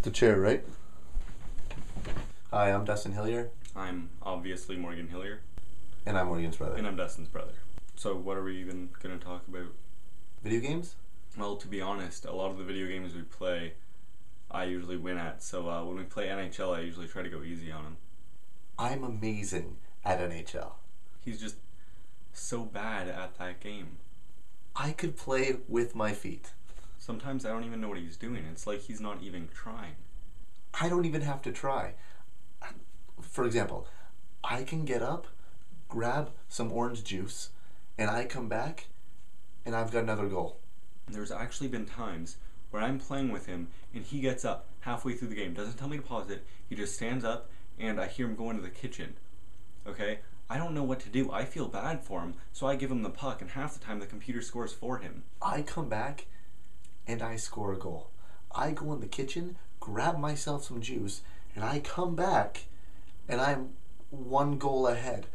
The chair, right? Hi, I'm Dustin Hillier. I'm obviously Morgan Hillier. And I'm Morgan's brother. And I'm Dustin's brother. So what are we even going to talk about? Video games? Well, to be honest, a lot of the video games we play, I usually win at. So when we play NHL, I usually try to go easy on him. I'm amazing at NHL. He's just so bad at that game. I could play with my feet. Sometimes I don't even know what he's doing. It's like he's not even trying. I don't even have to try. For example, I can get up, grab some orange juice, and I come back, and I've got another goal. There's actually been times where I'm playing with him, and he gets up halfway through the game, doesn't tell me to pause it, he just stands up, and I hear him go into the kitchen. Okay? I don't know what to do. I feel bad for him, so I give him the puck, and half the time the computer scores for him. I come back, and I score a goal. I go in the kitchen, grab myself some juice, and I come back, and I'm one goal ahead.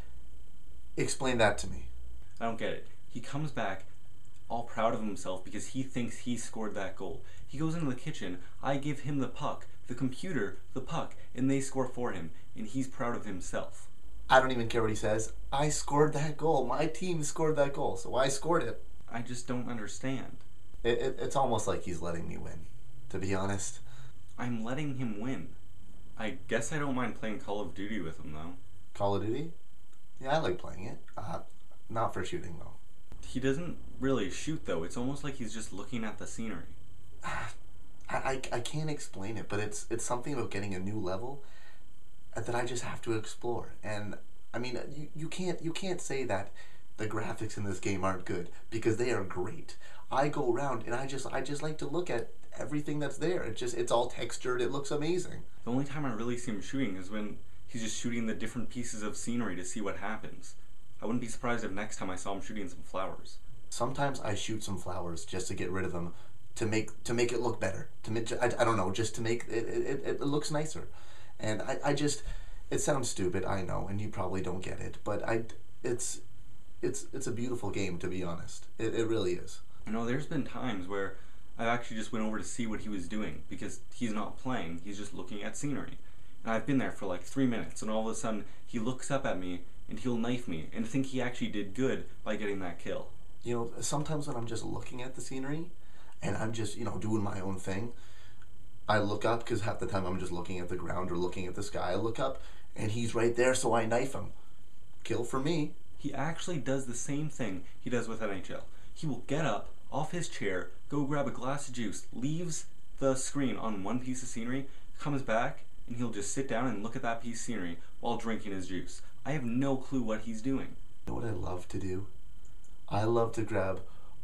Explain that to me. I don't get it. He comes back all proud of himself because he thinks he scored that goal. He goes into the kitchen, I give him the puck, the computer, the puck, and they score for him, and he's proud of himself. I don't even care what he says. I scored that goal. My team scored that goal, so I scored it. I just don't understand. It's almost like he's letting me win, to be honest. I'm letting him win. I guess I don't mind playing Call of Duty with him, though. Call of Duty? Yeah, I like playing it. Not for shooting, though. He doesn't really shoot, though. It's almost like he's just looking at the scenery. I can't explain it, but it's something about getting a new level that I just have to explore. And I mean, you can't say that the graphics in this game aren't good, because they are great. I go around and I just like to look at everything that's there. It's all textured. It looks amazing. The only time I really see him shooting is when he's just shooting the different pieces of scenery to see what happens. I wouldn't be surprised if next time I saw him shooting some flowers. Sometimes I shoot some flowers just to get rid of them, to make it look better. I don't know, just to make it looks nicer. And I just, it sounds stupid, I know, and you probably don't get it, but it's a beautiful game, to be honest. It really is. You know, there's been times where I actually just went over to see what he was doing because he's not playing, he's just looking at scenery. And I've been there for like 3 minutes, and all of a sudden he looks up at me and he'll knife me and think he actually did good by getting that kill. You know, sometimes when I'm just looking at the scenery and I'm just, doing my own thing, I look up, because half the time I'm just looking at the ground or looking at the sky. I look up and he's right there, so I knife him. Kill for me. He actually does the same thing he does with NHL. He will get up off his chair, go grab a glass of juice, leaves the screen on one piece of scenery, comes back, and he'll just sit down and look at that piece of scenery while drinking his juice. I have no clue what he's doing. You know what I love to do? I love to grab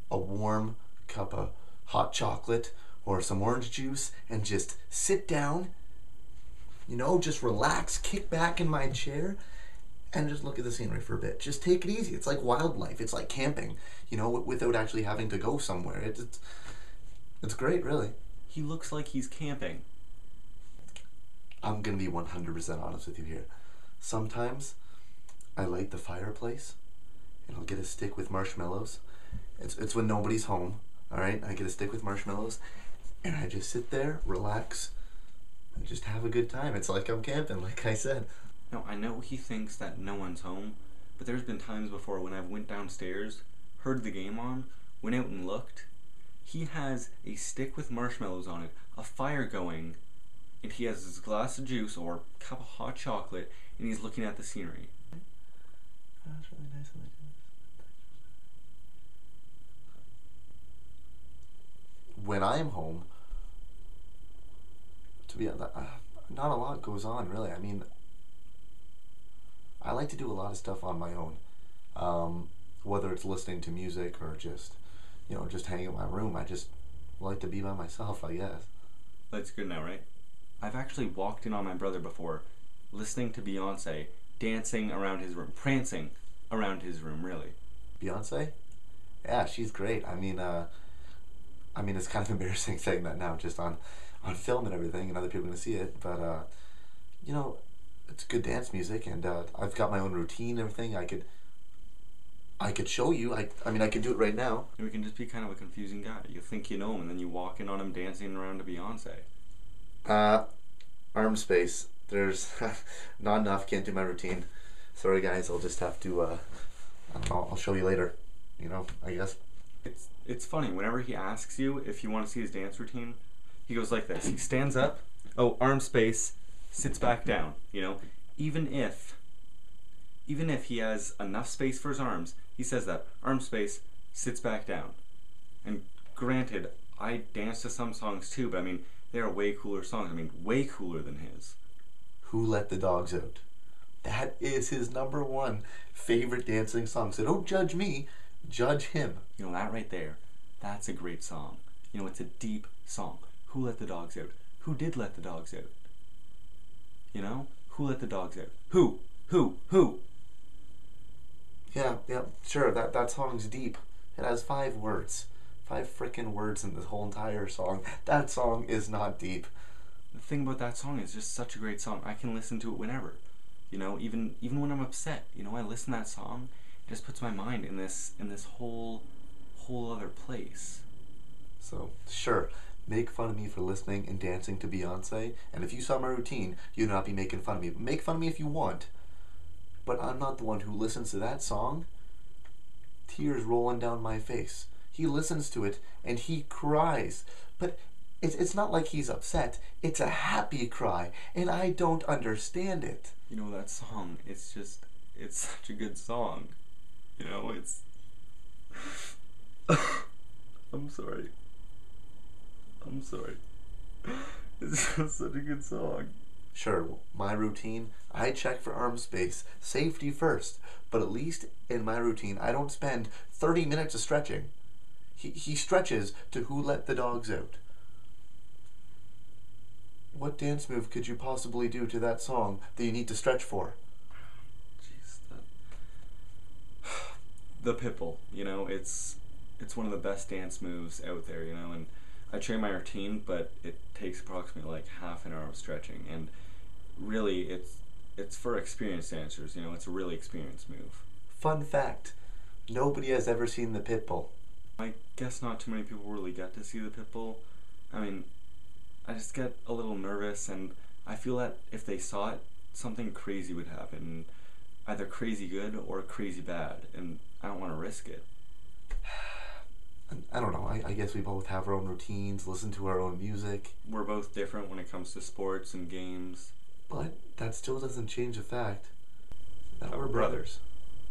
a warm cup of hot chocolate or some orange juice and just sit down, just relax, kick back in my chair, and just look at the scenery for a bit. Just take it easy. It's like wildlife. It's like camping, without actually having to go somewhere. It's great, really. He looks like he's camping. I'm going to be 100% honest with you here. Sometimes I light the fireplace and I'll get a stick with marshmallows. It's when nobody's home, all right? I get a stick with marshmallows and I just sit there, relax, and just have a good time. It's like I'm camping, like I said. Now, I know he thinks that no one's home, but there's been times before when I've went downstairs, heard the game on, went out and looked. He has a stick with marshmallows on it, a fire going, and he has his glass of juice or cup of hot chocolate, and he's looking at the scenery. That's really nice. When I am home, to be honest, not a lot goes on, really. I mean, I like to do a lot of stuff on my own, whether it's listening to music or just hanging in my room. I just like to be by myself, I guess. That's good now, right? I've actually walked in on my brother before, listening to Beyonce, dancing around his room, prancing around his room, really. Beyonce? Yeah, she's great. I mean, it's kind of embarrassing saying that now, just on film and everything, and other people are going to see it, but, it's good dance music, and I've got my own routine and everything. I could show you. I could do it right now. We can just be kind of a confusing guy. You think you know him, and then you walk in on him dancing around to Beyonce. Uh, arm space. There's not enough. Can't do my routine. Sorry, guys. I'll just have to. I don't know. I'll show you later. You know, I guess. It's funny. Whenever he asks you if you want to see his dance routine, he goes like this. He stands up. Oh, arm space. Sits back down. You know, even if he has enough space for his arms, he says that arm space, sits back down. And granted, I dance to some songs too, but I mean, they are way cooler songs. I mean, way cooler than his. Who Let the Dogs Out? That is his number one favorite dancing song. So don't judge me, judge him. You know, that right there, that's a great song. You know, it's a deep song. Who let the dogs out? Who did let the dogs out? You know? Who let the dogs out? Who? Who? Yeah, sure. That song's deep. It has 5 words. 5 frickin' words in this whole entire song. That song is not deep. The thing about that song is just such a great song. I can listen to it whenever. You know, even when I'm upset. You know, I listen to that song. It just puts my mind in this whole other place. So, sure, make fun of me for listening and dancing to Beyonce, and if you saw my routine, you'd not be making fun of me. Make fun of me if you want, but I'm not the one who listens to that song, tears rolling down my face. He listens to it, and he cries, but it's not like he's upset. It's a happy cry, and I don't understand it. You know, that song, it's such a good song. You know, it's... I'm sorry. It's just such a good song. Sure, my routine, I check for arm space, safety first, but at least in my routine, I don't spend 30 minutes of stretching. He stretches to Who Let the Dogs Out. What dance move could you possibly do to that song that you need to stretch for? Jeez, the Pitbull, you know, it's one of the best dance moves out there, you know, and I train my routine, but it takes approximately like half an hour of stretching, and really it's for experienced dancers, you know, it's a really experienced move. Fun fact, nobody has ever seen the Pitbull. I guess not too many people really get to see the Pitbull. I mean, I just get a little nervous, and I feel that if they saw it, something crazy would happen, either crazy good or crazy bad, and I don't want to risk it. I don't know, I guess we both have our own routines, listen to our own music. We're both different when it comes to sports and games. But that still doesn't change the fact that we're brothers.